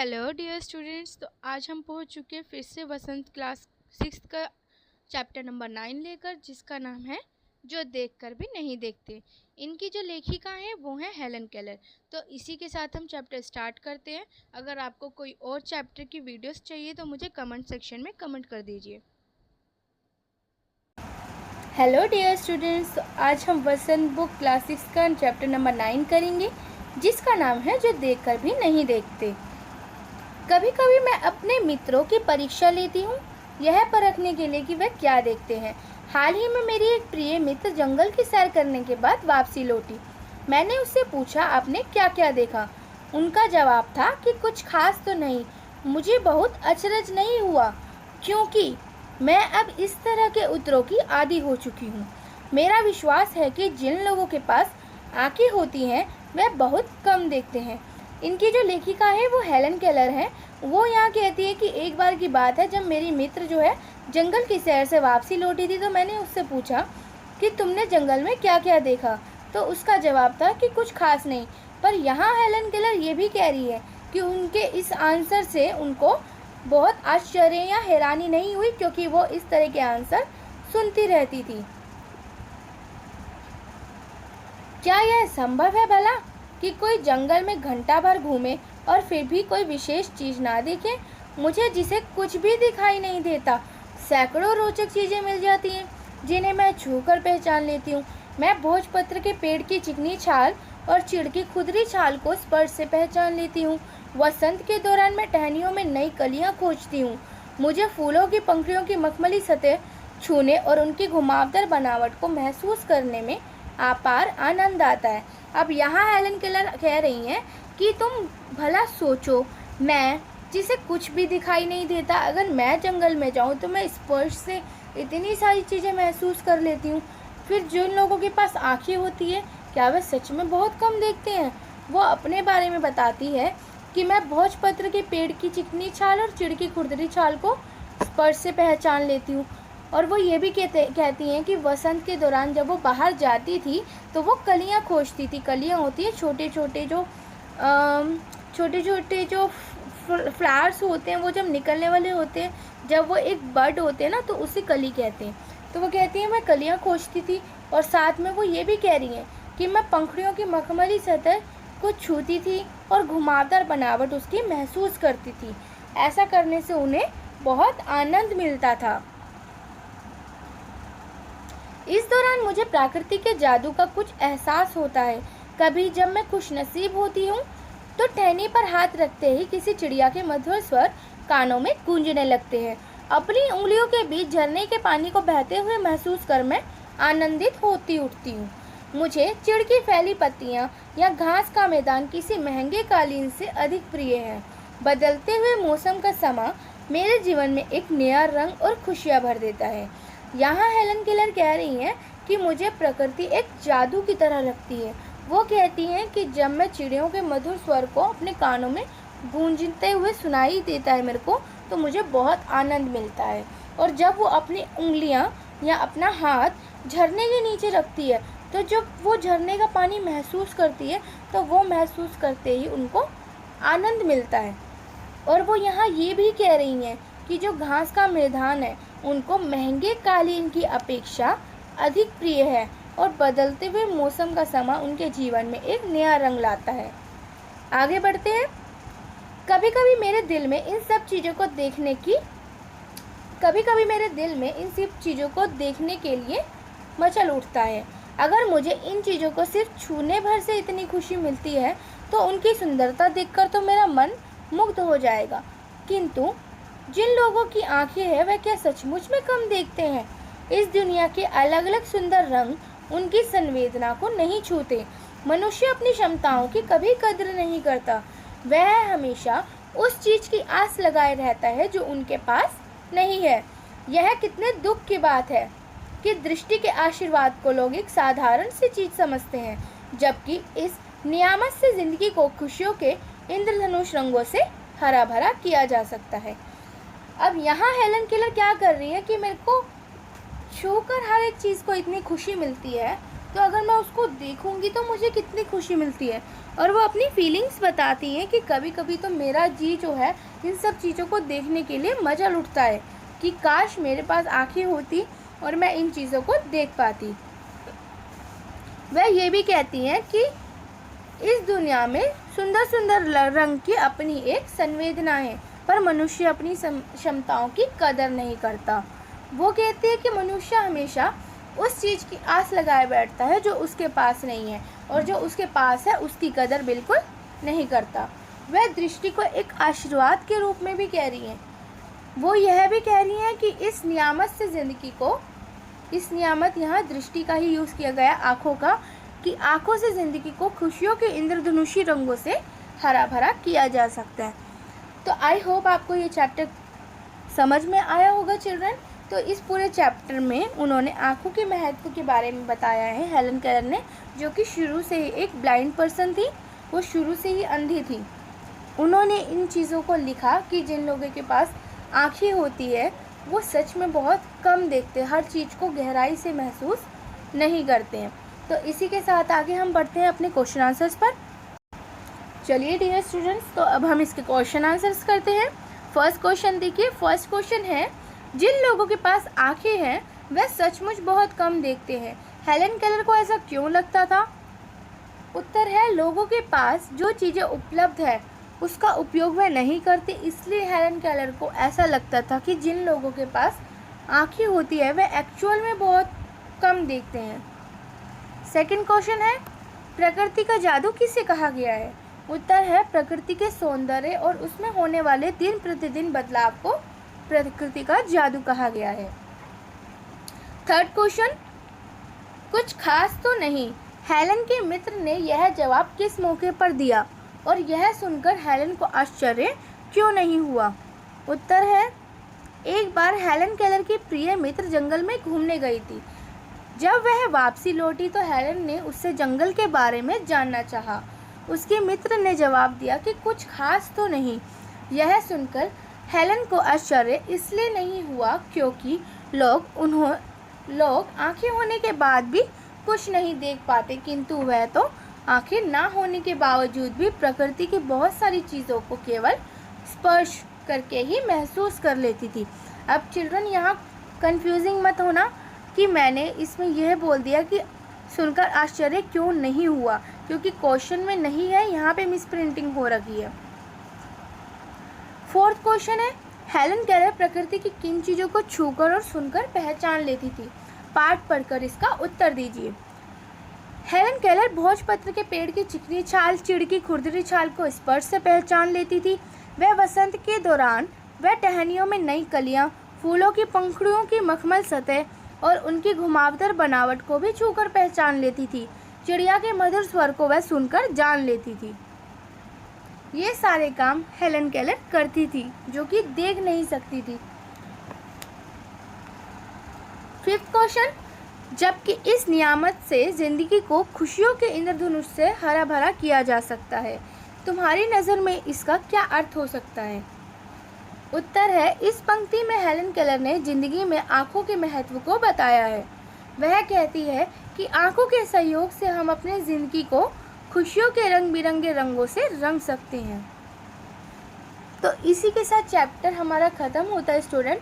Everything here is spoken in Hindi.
Hello dear students. तो आज हम पहुंच चुके हैं फिर से वसंत क्लास 6 का चैप्टर नंबर 9 लेकर, जिसका नाम है जो देखकर भी नहीं देखते। इनकी जो लेखिका है वो है हेलन केलर। तो इसी के साथ हम चैप्टर स्टार्ट करते हैं। अगर आपको कोई और चैप्टर की वीडियोस चाहिए तो मुझे कमेंट सेक्शन में कमेंट कर दीजिए। हेलो डियर स्टूडेंट्स, आज हम वसंत बुक क्लास 6 का चैप्टर नंबर 9 करेंगे, जिसका नाम है जो देखकर भी नहीं देखते। कभी कभी मैं अपने मित्रों की परीक्षा लेती हूँ, यह परखने के लिए कि वे क्या देखते हैं। हाल ही में मेरी एक प्रिय मित्र जंगल की सैर करने के बाद वापसी लौटी। मैंने उससे पूछा, आपने क्या क्या देखा? उनका जवाब था कि कुछ खास तो नहीं। मुझे बहुत अचरज नहीं हुआ, क्योंकि मैं अब इस तरह के उत्तरों की आदी हो चुकी हूँ। मेरा विश्वास है कि जिन लोगों के पास आंखें होती हैं वे बहुत कम देखते हैं। इनकी जो लेखिका है वो हेलन केलर है। वो यहाँ कहती है कि एक बार की बात है, जब मेरी मित्र जो है जंगल की सैर से वापसी लौटी थी, तो मैंने उससे पूछा कि तुमने जंगल में क्या क्या देखा? तो उसका जवाब था कि कुछ खास नहीं। पर यहाँ हेलन केलर ये भी कह रही है कि उनके इस आंसर से उनको बहुत आश्चर्य या हैरानी नहीं हुई, क्योंकि वो इस तरह के आंसर सुनती रहती थी। क्या यह संभव है भला कि कोई जंगल में घंटा भर घूमे और फिर भी कोई विशेष चीज ना देखे? मुझे जिसे कुछ भी दिखाई नहीं देता, सैकड़ों रोचक चीजें मिल जाती हैं जिन्हें मैं छूकर पहचान लेती हूँ। मैं भोजपत्र के पेड़ की चिकनी छाल और चिड़ की खुदरी छाल को स्पर्श से पहचान लेती हूँ। वसंत के दौरान मैं टहनियों में नई कलियां खोजती हूँ। मुझे फूलों की पंखुड़ियों की मखमली सतह छूने और उनकी घुमावदार बनावट को महसूस करने में अपार आनंद आता है। अब यहाँ हेलन केलर कह रही हैं कि तुम भला सोचो, मैं जिसे कुछ भी दिखाई नहीं देता, अगर मैं जंगल में जाऊँ तो मैं स्पर्श से इतनी सारी चीज़ें महसूस कर लेती हूँ। फिर जिन लोगों के पास आँखें होती है, क्या वे सच में बहुत कम देखते हैं? वो अपने बारे में बताती है कि मैं भोजपत्र के पेड़ की चिकनी छाल और चिड़ की खुरदरी छाल को स्पर्श से पहचान लेती हूँ। और वो ये भी कहती हैं कि वसंत के दौरान जब वो बाहर जाती थी तो वो कलियाँ खोजती थी। कलियाँ होती है छोटे छोटे जो फ्लावर्स होते हैं, वो जब निकलने वाले होते हैं, जब वो एक बर्ड होते हैं ना, तो उसे कली कहते हैं। तो वो कहती है मैं कलियाँ खोजती थी, और साथ में वो ये भी कह रही हैं कि मैं पंखुड़ियों की मखमली सतह को छूती थी और घुमावदार बनावट उसकी महसूस करती थी। ऐसा करने से उन्हें बहुत आनंद मिलता था। इस दौरान मुझे प्रकृति के जादू का कुछ एहसास होता है। कभी जब मैं खुशनसीब होती हूँ तो टहनी पर हाथ रखते ही किसी चिड़िया के मधुर स्वर कानों में गूंजने लगते हैं। अपनी उंगलियों के बीच झरने के पानी को बहते हुए महसूस कर मैं आनंदित होती उठती हूँ। मुझे चिड़ की फैली पत्तियाँ या घास का मैदान किसी महंगे कालीन से अधिक प्रिय है। बदलते हुए मौसम का समा मेरे जीवन में एक नया रंग और खुशियाँ भर देता है। यहाँ हेलन केलर कह रही हैं कि मुझे प्रकृति एक जादू की तरह लगती है। वो कहती हैं कि जब मैं चिड़ियों के मधुर स्वर को अपने कानों में गूंजते हुए सुनाई देता है मेरे को, तो मुझे बहुत आनंद मिलता है। और जब वो अपनी उंगलियां या अपना हाथ झरने के नीचे रखती है, तो जब वो झरने का पानी महसूस करती है, तो वो महसूस करते ही उनको आनंद मिलता है। और वो यहाँ ये भी कह रही हैं कि जो घास का मैदान है उनको महंगे कालीन की अपेक्षा अधिक प्रिय है, और बदलते हुए मौसम का समा उनके जीवन में एक नया रंग लाता है। आगे बढ़ते हैं। कभी कभी मेरे दिल में इन सब चीज़ों को देखने के लिए मचल उठता है। अगर मुझे इन चीज़ों को सिर्फ छूने भर से इतनी खुशी मिलती है तो उनकी सुंदरता देखकर तो मेरा मन मुग्ध हो जाएगा। किंतु जिन लोगों की आंखें हैं वे क्या सचमुच में कम देखते हैं? इस दुनिया के अलग अलग सुंदर रंग उनकी संवेदना को नहीं छूते। मनुष्य अपनी क्षमताओं की कभी कद्र नहीं करता। वह हमेशा उस चीज की आस लगाए रहता है जो उनके पास नहीं है। यह कितने दुख की बात है कि दृष्टि के आशीर्वाद को लोग एक साधारण सी चीज समझते हैं, जबकि इस नियामत से जिंदगी को खुशियों के इंद्रधनुष रंगों से हरा भरा किया जा सकता है। अब यहाँ हेलन केलर क्या कर रही है कि मेरे को छूकर हर एक चीज़ को इतनी खुशी मिलती है, तो अगर मैं उसको देखूंगी तो मुझे कितनी खुशी मिलती है। और वो अपनी फीलिंग्स बताती हैं कि कभी कभी तो मेरा जी जो है इन सब चीज़ों को देखने के लिए मजा उठता है कि काश मेरे पास आँखें होती और मैं इन चीज़ों को देख पाती। वह ये भी कहती हैं कि इस दुनिया में सुंदर सुंदर रंग की अपनी एक संवेदना है, पर मनुष्य अपनी क्षमताओं की कदर नहीं करता। वो कहती है कि मनुष्य हमेशा उस चीज़ की आस लगाए बैठता है जो उसके पास नहीं है, और जो उसके पास है उसकी कदर बिल्कुल नहीं करता। वह दृष्टि को एक आशीर्वाद के रूप में भी कह रही हैं। वो यह भी कह रही हैं कि इस नियामत से ज़िंदगी को, इस नियामत यहाँ दृष्टि का ही यूज़ किया गया, आँखों का, कि आँखों से ज़िंदगी को खुशियों के इंद्रधनुषी रंगों से हरा भरा किया जा सकता है। तो आई होप आपको ये चैप्टर समझ में आया होगा चिल्ड्रन। तो इस पूरे चैप्टर में उन्होंने आँखों के महत्व के बारे में बताया है हेलन केलर ने, जो कि शुरू से ही एक ब्लाइंड पर्सन थी, वो शुरू से ही अंधी थी। उन्होंने इन चीज़ों को लिखा कि जिन लोगों के पास आँखें होती है वो सच में बहुत कम देखते हैं, हर चीज़ को गहराई से महसूस नहीं करते हैं। तो इसी के साथ आगे हम बढ़ते हैं अपने क्वेश्चन आंसर्स पर। चलिए डियर स्टूडेंट्स, तो अब हम इसके क्वेश्चन आंसर्स करते हैं। फर्स्ट क्वेश्चन देखिए। फर्स्ट क्वेश्चन है, जिन लोगों के पास आँखें हैं वह सचमुच बहुत कम देखते हैं। हेलन केलर को ऐसा क्यों लगता था? उत्तर है, लोगों के पास जो चीज़ें उपलब्ध है उसका उपयोग वह नहीं करते, इसलिए हेलन केलर को ऐसा लगता था कि जिन लोगों के पास आँखें होती है वह एक्चुअल में बहुत कम देखते हैं। सेकंड क्वेश्चन है, प्रकृति का जादू किसे कहा गया है? उत्तर है, प्रकृति के सौंदर्य और उसमें होने वाले दिन प्रतिदिन बदलाव को प्रकृति का जादू कहा गया है। थर्ड क्वेश्चन, कुछ खास तो नहीं, हेलन के मित्र ने यह जवाब किस मौके पर दिया और यह सुनकर हेलन को आश्चर्य क्यों नहीं हुआ? उत्तर है, एक बार हेलन केलर की प्रिय मित्र जंगल में घूमने गई थी। जब वह वापसी लौटी तो हेलन ने उससे जंगल के बारे में जानना चाहा। उसके मित्र ने जवाब दिया कि कुछ खास तो नहीं। यह सुनकर हेलन को आश्चर्य इसलिए नहीं हुआ क्योंकि लोग आंखें होने के बाद भी कुछ नहीं देख पाते, किंतु वह तो आंखें ना होने के बावजूद भी प्रकृति की बहुत सारी चीज़ों को केवल स्पर्श करके ही महसूस कर लेती थी। अब चिल्ड्रन यहाँ कंफ्यूजिंग मत होना कि मैंने इसमें यह बोल दिया कि सुनकर आश्चर्य क्यों नहीं हुआ, क्योंकि क्वेश्चन में नहीं है, यहाँ पे मिस प्रिंटिंग हो रखी है। फोर्थ क्वेश्चन है, हेलन केलर प्रकृति की किन चीज़ों को छूकर और सुनकर पहचान लेती थी? पाठ पढ़कर इसका उत्तर दीजिए। हेलन केलर भोजपत्र के पेड़ की चिकनी छाल, चिड़ की खुरदरी छाल को स्पर्श से पहचान लेती थी। वह वसंत के दौरान वह टहनियों में नई कलियां, फूलों की पंखुड़ियों की मखमल सतह और उनकी घुमावदार बनावट को भी छूकर पहचान लेती थी। चिड़िया के मधुर स्वर को वह सुनकर जान लेती थी। ये सारे काम हेलन केलर करती थी जो कि देख नहीं सकती थी। फिफ्थ क्वेश्चन, जबकि इस नियामत से जिंदगी को खुशियों के इंद्रधनुष से हरा भरा किया जा सकता है, तुम्हारी नज़र में इसका क्या अर्थ हो सकता है? उत्तर है, इस पंक्ति में हेलन केलर ने जिंदगी में आँखों के महत्व को बताया है। वह कहती है कि आँखों के सहयोग से हम अपने ज़िंदगी को खुशियों के रंग बिरंगे रंगों से रंग सकते हैं। तो इसी के साथ चैप्टर हमारा ख़त्म होता है स्टूडेंट।